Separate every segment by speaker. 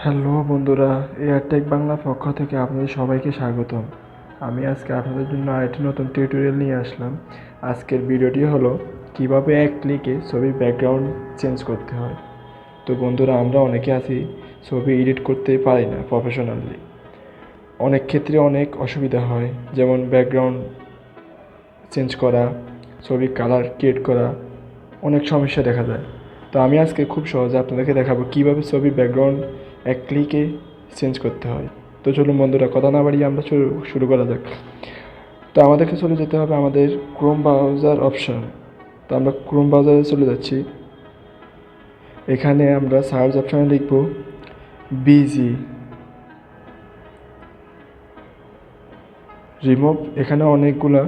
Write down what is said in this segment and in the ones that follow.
Speaker 1: Hello বন্ধুরা, take Bangla পক্ষ থেকে আপনাদের সবাইকে স্বাগতম। আমি আজকে আপনাদের জন্য আরেকটি নতুন টিউটোরিয়াল নিয়ে আসলাম। আজকের ভিডিওটি হলো কিভাবে এক ক্লিকে ছবির ব্যাকগ্রাউন্ড চেঞ্জ করতে হয়। তো বন্ধুরা, আমরা অনেকে আছি ছবি এডিট করতে পারি না প্রফেশনালি। অনেক ক্ষেত্রে অনেক অসুবিধা হয়, যেমন ব্যাকগ্রাউন্ড চেঞ্জ করা, ছবির কালার ক্রিয়েট করা, অনেক সমস্যা দেখা যায়। তো আমি আজকে খুব সহজে আপনাদেরকে দেখাবো কীভাবে ছবির ব্যাকগ্রাউন্ড এক ক্লিকে চেঞ্জ করতে হয়। তো চলুন বন্ধুরা, কথা না বাড়িয়ে আমরা শুরু করা যাক। তো আমাদেরকে চলে যেতে হবে আমাদের ক্রোম ব্রাউজার অপশন। তো আমরা ক্রোম ব্রাউজারে চলে যাচ্ছি। এখানে আমরা সার্চ অপশানে লিখব বিজি রিমুভ। এখানে অনেকগুলা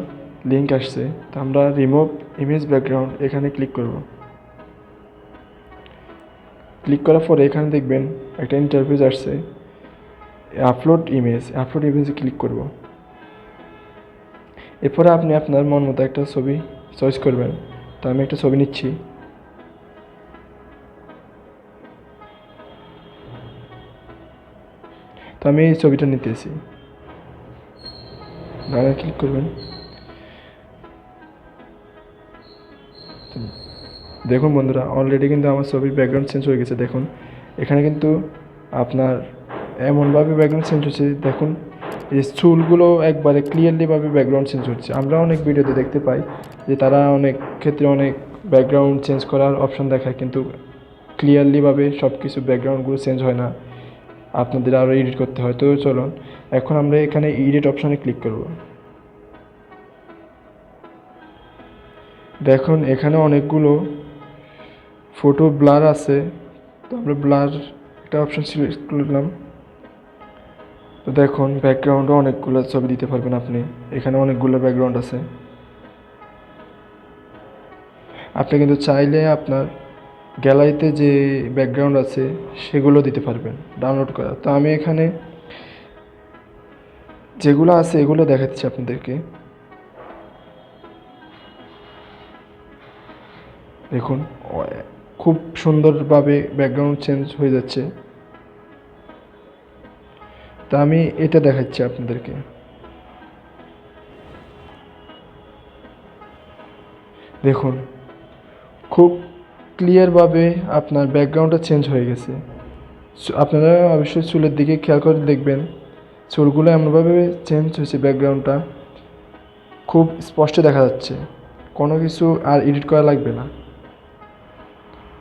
Speaker 1: লিঙ্ক আসছে, তো আমরা রিমুভ ইমেজ ব্যাকগ্রাউন্ড এখানে ক্লিক করব। ক্লিক করার পরে এখানে দেখবেন একটা ইন্টারফেস আসছে, আপলোড ইমেজে ক্লিক করব। এরপরে আপনি আপনার মন মতো একটা ছবি চয়েস করবেন। তো আমি একটা ছবি নিচ্ছি। তো আমি এই ছবিটা নিতেছি, ডানে ক্লিক করবেন। দেখুন বন্ধুরা, অলরেডি কিন্তু আমার ছবির ব্যাকগ্রাউন্ড চেঞ্জ হয়ে গেছে। দেখুন এখানে কিন্তু আপনার এমনভাবে ব্যাকগ্রাউন্ড চেঞ্জ হচ্ছে, দেখুন এই চুলগুলো একবারে ক্লিয়ারলিভাবে ব্যাকগ্রাউন্ড চেঞ্জ হচ্ছে। আমরা অনেক ভিডিওতে দেখতে পাই যে তারা অনেক ক্ষেত্রে অনেক ব্যাকগ্রাউন্ড চেঞ্জ করার অপশন দেখায়, কিন্তু ক্লিয়ারলিভাবে সব কিছু ব্যাকগ্রাউন্ডগুলো চেঞ্জ হয় না, আপনাদের আরও এডিট করতে হয়। তো চলুন এখন আমরা এখানে এডিট অপশানে ক্লিক করব। দেখুন এখানে অনেকগুলো ফটো ব্লার আছে, তো আমরা ব্লার একটা অপশান সিলেক্ট করলাম। তো দেখুন ব্যাকগ্রাউন্ডও অনেকগুলো ছবি দিতে পারবেন আপনি। এখানে অনেকগুলো ব্যাকগ্রাউন্ড আছে। আপনি কিন্তু চাইলে আপনার গ্যালারিতে যে ব্যাকগ্রাউন্ড আছে সেগুলো দিতে পারবেন ডাউনলোড করা। তো আমি এখানে যেগুলো আছে এগুলো দেখাচ্ছি আপনাদেরকে। দেখুন খুব সুন্দরভাবে ব্যাকগ্রাউন্ড চেঞ্জ হয়ে যাচ্ছে। তা আমি এটা দেখাচ্ছি আপনাদেরকে। দেখুন খুব ক্লিয়ারভাবে আপনার ব্যাকগ্রাউন্ডটা চেঞ্জ হয়ে গেছে। আপনারা অবশ্যই চুলের দিকে খেয়াল করে দেখবেন, চুলগুলো এমনভাবে চেঞ্জ হয়েছে, ব্যাকগ্রাউন্ডটা খুব স্পষ্ট দেখা যাচ্ছে, কোনো কিছু আর এডিট করা লাগবে না।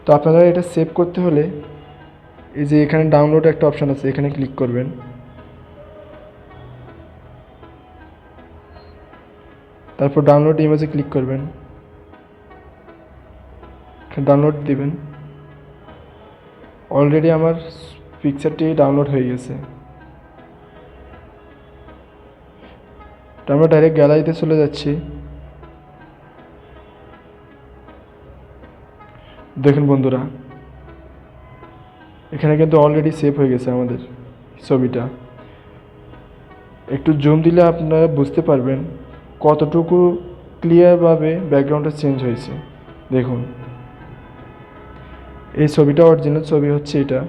Speaker 1: তো আপনারা এটা সেভ করতে হলে এই যে এখানে ডাউনলোড একটা অপশান আছে, এখানে ক্লিক করবেন। তারপর ডাউনলোড ইমেজে ক্লিক করবেন, ডাউনলোড দিবেন। অলরেডি আমার পিকচারটি ডাউনলোড হয়ে গেছে। তো আমরা ডাইরেক্ট গ্যালারিতে চলে যাচ্ছি। দেখুন বন্ধুরা, এখানে কিন্তু অলরেডি সেভ হয়ে গেছে আমাদের ছবিটা। একটু জুম দিলে আপনারা বুঝতে পারবেন কতটুকু ক্লিয়ারভাবে ব্যাকগ্রাউন্ডটা চেঞ্জ হয়েছে। দেখুন এই ছবিটা অরিজিনাল ছবি হচ্ছে এটা।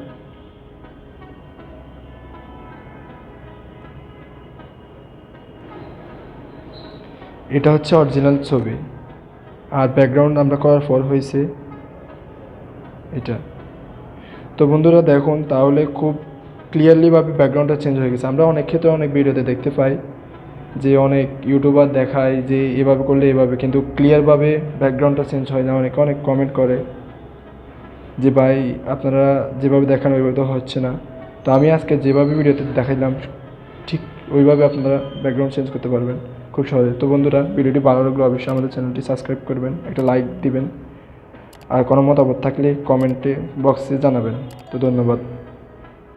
Speaker 1: এটা হচ্ছে অরিজিনাল ছবি, আর ব্যাকগ্রাউন্ড আমরা করার পর হয়েছে এটা। তো বন্ধুরা দেখুন, তাহলে খুব ক্লিয়ারলিভাবে ব্যাকগ্রাউন্ডটা চেঞ্জ হয়ে গেছে। আমরা অনেক ক্ষেত্রে অনেক ভিডিওতে দেখতে পাই যে অনেক ইউটিউবার দেখায় যে এভাবে করলে এভাবে, কিন্তু ক্লিয়ারভাবে ব্যাকগ্রাউন্ডটা চেঞ্জ হয় না। অনেকে অনেক কমেন্ট করে যে ভাই আপনারা যেভাবে দেখান ওইভাবে তো হচ্ছে না। তো আমি আজকে যেভাবে ভিডিওতে দেখাইলাম ঠিক ওইভাবে আপনারা ব্যাকগ্রাউন্ড চেঞ্জ করতে পারবেন খুব সহজে। তো বন্ধুরা, ভিডিওটি ভালো লাগলে অবশ্যই আমাদের চ্যানেলটি সাবস্ক্রাইব করবেন, একটা লাইক দিবেন, আর কোনো মতামত থাকলে কমেন্টে বক্সে জানাবেন। তো ধন্যবাদ।